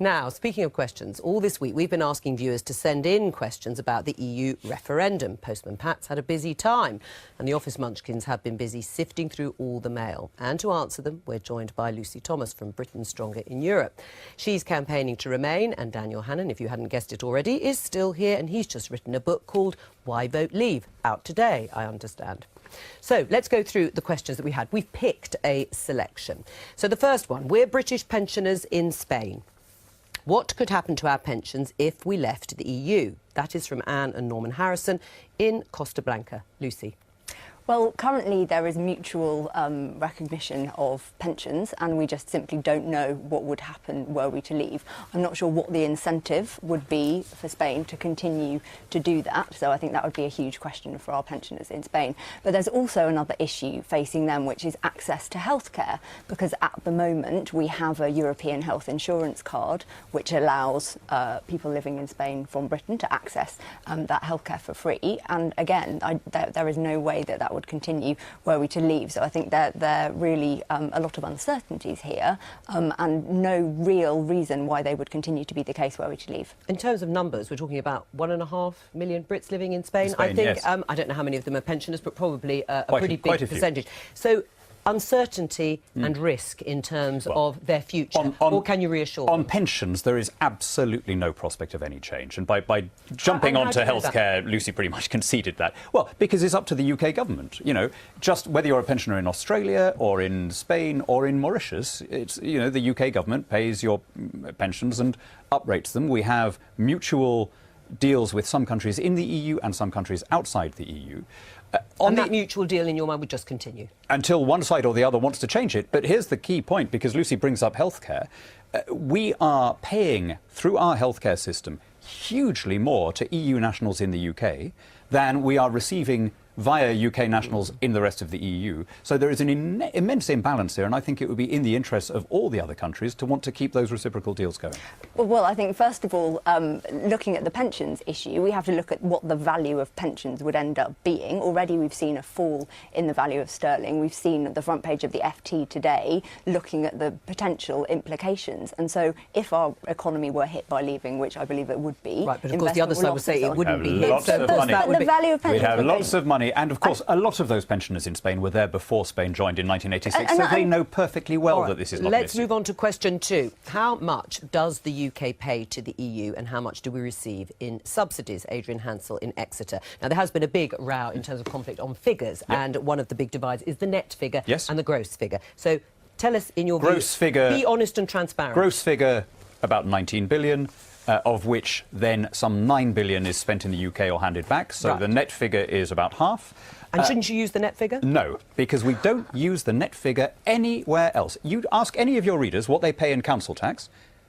Now, speaking of questions, all this week we've been asking viewers to send in questions about the EU referendum. Postman Pat's had a busy time, and the office munchkins have been busy sifting through all the mail. And to answer them, we're joined by Lucy Thomas from Britain Stronger in Europe. She's campaigning to remain, and Daniel Hannan, if you hadn't guessed it already, is still here, and he's just written a book called Why Vote Leave, out today, I understand. So let's go through the questions that we had. We've picked a selection. So the first one, we're British pensioners in Spain. What could happen to our pensions if we left the EU? That is from Anne and Norman Harrison in Costa Blanca. Lucy. Well, currently there is mutual recognition of pensions, and we just simply don't know what would happen were we to leave. I'm not sure what the incentive would be for Spain to continue to do that, so I think that would be a huge question for our pensioners in Spain. But there's also another issue facing them, which is access to healthcare, because at the moment we have a European health insurance card which allows people living in Spain from Britain to access that healthcare for free, and again, there is no way that would continue were we to leave. So I think there are really a lot of uncertainties here, and no real reason why they would continue to be the case were we to leave. In terms of numbers, we're talking about 1.5 million Brits living in Spain. I think, yes. I don't know how many of them are pensioners, but probably a pretty big percentage. So uncertainty and risk in terms of their future, or can you reassure them? On pensions, there is absolutely no prospect of any change. And by jumping onto healthcare, Lucy pretty much conceded that. Well, because it's up to the UK government. You know, just whether you're a pensioner in Australia or in Spain or in Mauritius, it's, you know, the UK government pays your pensions and uprates them. We have mutual deals with some countries in the EU and some countries outside the EU. And that mutual deal, in your mind, would just continue? Until one side or the other wants to change it. But here's the key point, because Lucy brings up healthcare. We are paying, through our healthcare system, hugely more to EU nationals in the UK than we are receiving via UK nationals in the rest of the EU. So there is an immense imbalance here, and I think it would be in the interests of all the other countries to want to keep those reciprocal deals going. Well, I think, first of all, looking at the pensions issue, we have to look at what the value of pensions would end up being. Already we've seen a fall in the value of sterling. We've seen at the front page of the FT today looking at the potential implications. And so if our economy were hit by leaving, which I believe it would be... Right, but of course the other side would say it wouldn't be hit. Lots of money. The value of pensions... We'd have lots of money. And, of course, a lot of those pensioners in Spain were there before Spain joined in 1986, so they know perfectly well that this is not Let's move on to question 2. How much does the UK pay to the EU, and how much do we receive in subsidies? Adrian Hansel in Exeter. Now, there has been a big row in terms of conflict on figures, and one of the big divides is the net figure and the gross figure. So tell us, in your gross figure, be honest and transparent. Gross figure, about 19 billion. Of which then some 9 billion is spent in the UK or handed back. So the net figure is about half. And shouldn't you use the net figure? No, because we don't use the net figure anywhere else. You ask any of your readers what they pay in council tax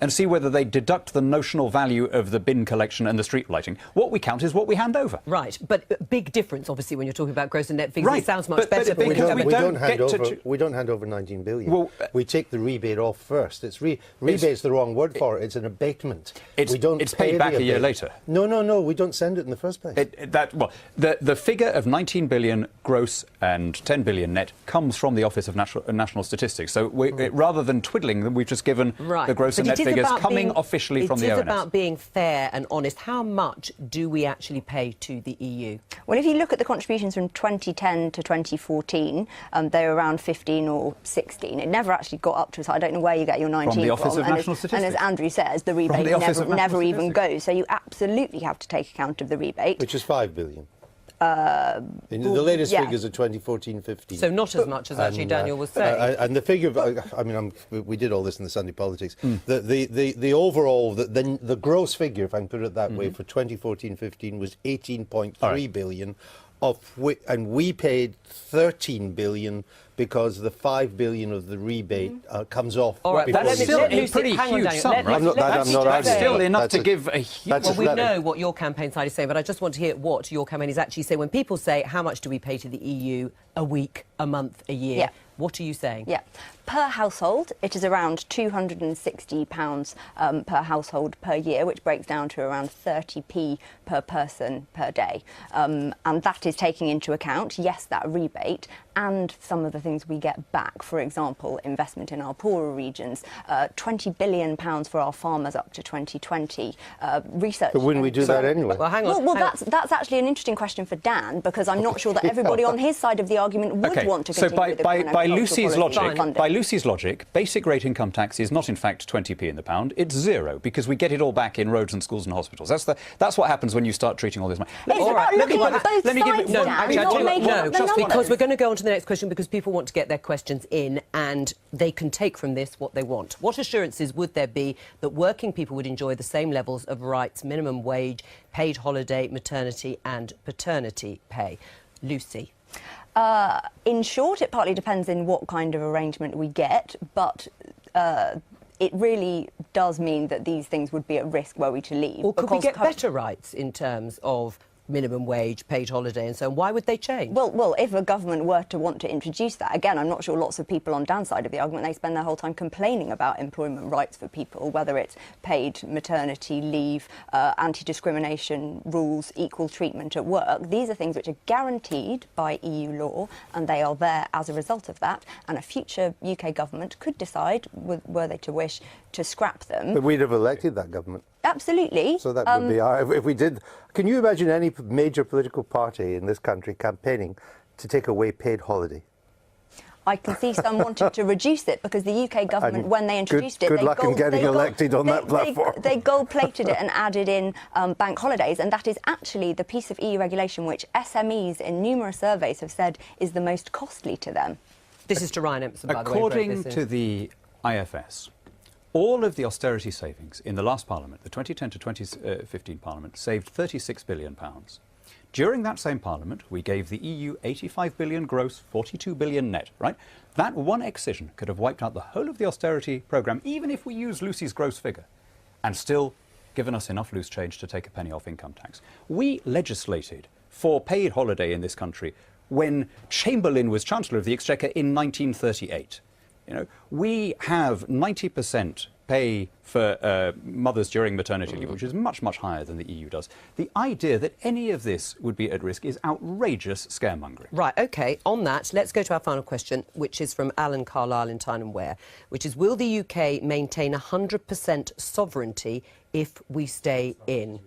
and see whether they deduct the notional value of the bin collection and the street lighting. What we count is what we hand over. Right, but big difference, obviously, when you're talking about gross and net figures. It sounds much better. But we don't hand over 19 billion. Well, we take the rebate off first. Rebate's the wrong word for it. It's an abatement. It's paid back a year later. No. We don't send it in the first place. The figure of 19 billion gross and 10 billion net comes from the Office of National Statistics. So rather than twiddling them, we've just given the gross and net figures coming officially from the ONS. It is about being fair and honest. How much do we actually pay to the EU? Well, if you look at the contributions from 2010 to 2014, they were around 15 or 16. It never actually got up to, so I don't know where you get your 19 from. The Office of National Statistics. And as Andrew says, the rebate never even goes. So you absolutely have to take account of the rebate. Which is 5 billion. The latest figures are 2014-15. So not as much as actually Daniel was saying. And the figure, I mean, we did all this in the Sunday Politics. The overall, the gross figure, if I can put it that way, for 2014-15 was 18.3 billion, and we paid 13 billion because the 5 billion of the rebate comes off. All right, that's still a pretty huge sum, right? That's still enough to give a huge... Well, we know what your campaign side is saying, but I just want to hear what your campaign is actually saying. When people say, how much do we pay to the EU a week, a month, a year, what are you saying? Yeah, Per household, it is around £260 per household per year, which breaks down to around 30p per person per day. And that is taking into account, yes, that rebate and some of the things we get back. For example, investment in our poorer regions, £20 billion for our farmers up to 2020. Research. But wouldn't we do that anyway? Well, hang on. Well, that's actually an interesting question for Dan, because I'm not sure that everybody on his side of the argument would want to continue with the by Lucy's logic, funding. by Lucy's logic, basic rate income tax is not in fact 20p in the pound. It's zero, because we get it all back in roads and schools and hospitals. That's what happens when you start treating all this money. It's about looking at both sides, Dan, not making up the just because numbers. we're going to go on to the next question, because people want to get their questions in and they can take from this what they want. What assurances would there be that working people would enjoy the same levels of rights, minimum wage, paid holiday, maternity and paternity pay? Lucy. In short, it partly depends on what kind of arrangement we get, but it really does mean that these things would be at risk were we to leave. Or could we get better rights in terms of minimum wage, paid holiday and so on? Why would they change? Well, if a government were to want to introduce that, again, I'm not sure lots of people on Dan's side of the argument, they spend their whole time complaining about employment rights for people, whether it's paid maternity leave, anti-discrimination rules, equal treatment at work. These are things which are guaranteed by EU law, and they are there as a result of that, and a future UK government could decide, were they to wish, to scrap them. But we'd have elected that government. Absolutely. So that would be our, if we did. Can you imagine any major political party in this country campaigning to take away paid holiday? I can see some wanting to reduce it, because the UK government, when they introduced it, good luck in getting elected on that platform. They gold-plated it and added in bank holidays, and that is actually the piece of EU regulation which SMEs in numerous surveys have said is the most costly to them. This is to Ryan Empson, by the way. According to the IFS, all of the austerity savings in the last Parliament, the 2010 to 2015 Parliament, saved £36 billion. During that same Parliament, we gave the EU 85 billion gross, 42 billion net, right? That one excision could have wiped out the whole of the austerity programme, even if we use Lucy's gross figure, and still given us enough loose change to take a penny off income tax. We legislated for paid holiday in this country when Chamberlain was Chancellor of the Exchequer in 1938. You know, we have 90% pay for mothers during maternity leave, which is much, much higher than the EU does. The idea that any of this would be at risk is outrageous scaremongering. Right, OK. On that, let's go to our final question, which is from Alan Carlisle in Tyne and Wear, which is, will the UK maintain 100% sovereignty if we stay in?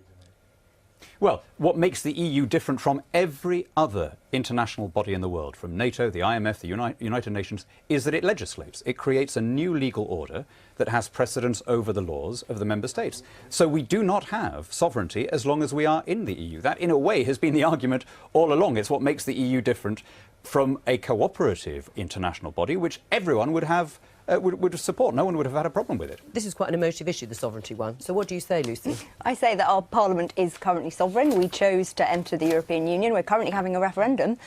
Well, what makes the EU different from every other international body in the world, from NATO, the IMF, the United Nations, is that it legislates. It creates a new legal order that has precedence over the laws of the member states. So we do not have sovereignty as long as we are in the EU. That, in a way, has been the argument all along. It's what makes the EU different from a cooperative international body, which everyone would have would support. No one would have had a problem with it. This is quite an emotive issue, the sovereignty one. So what do you say, Lucy? I say that our Parliament is currently sovereign. We chose to enter the European Union. We're currently having a referendum,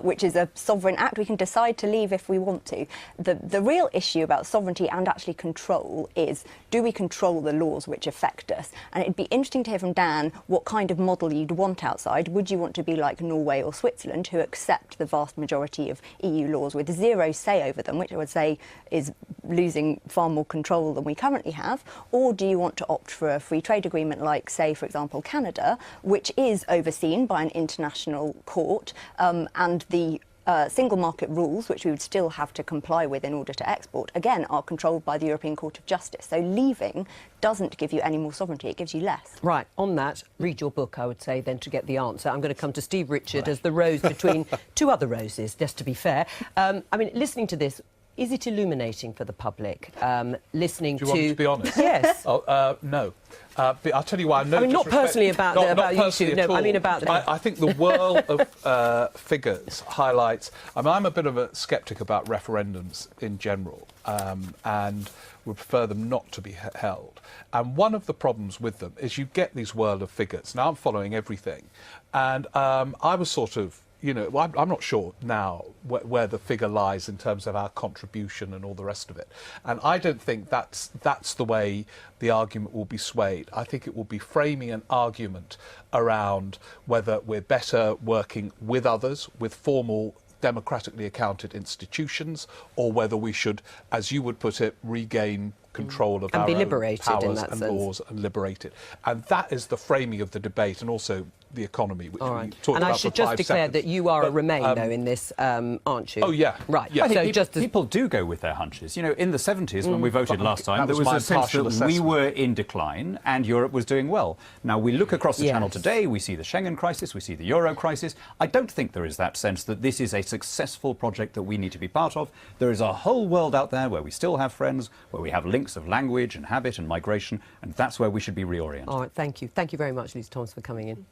which is a sovereign act. We can decide to leave if we want to. The real issue about sovereignty and actually control is, do we control the laws which affect us? And it'd be interesting to hear from Dan what kind of model you'd want outside. Would you want to be like Norway or Switzerland, who accept the vast majority of EU laws with zero say over them, which I would say is losing far more control than we currently have? Or do you want to opt for a free trade agreement like, say, for example, Canada, which is overseen by an international court, and the single market rules, which we would still have to comply with in order to export, again, are controlled by the European Court of Justice. So leaving doesn't give you any more sovereignty, it gives you less. Right, on that, read your book, I would say, then, to get the answer. I'm going to come to Steve Richard as the rose between two other roses, just to be fair. I mean, listening to this, is it illuminating for the public? Listening to... Do you want me to be honest? Yes. No. I'll tell you why. I mean, not personally about you two. No, I mean about the... I think the whirl of figures highlights... I mean, I'm a bit of a sceptic about referendums in general, and would prefer them not to be held. And one of the problems with them is you get these whirl of figures. Now, I'm following everything, and I was sort of... You know, I'm not sure now where the figure lies in terms of our contribution and all the rest of it. And I don't think that's the way the argument will be swayed. I think it will be framing an argument around whether we're better working with others, with formal democratically accounted institutions, or whether we should, as you would put it, regain control of And our be own liberated in powers that and sense. laws and liberate it. And that is the framing of the debate, and also the economy, which All we right. talked And about I should for just 5 declare seconds. that you are a But, Remain, though, in this, aren't you? Oh, yeah. Right. Yeah. I think So just as people do go with their hunches. You know, in the 70s, when we voted last time, That there was was my a sense that partial we assessment. were in decline and Europe was doing well. Now, we look across the channel Yes. today, we see the Schengen crisis, we see the Euro crisis. I don't think there is that sense that this is a successful project that we need to be part of. There is a whole world out there where we still have friends, where we have links of language and habit and migration, and that's where we should be reoriented. All right, thank you. Thank you very much, Lucy Thomas, for coming in.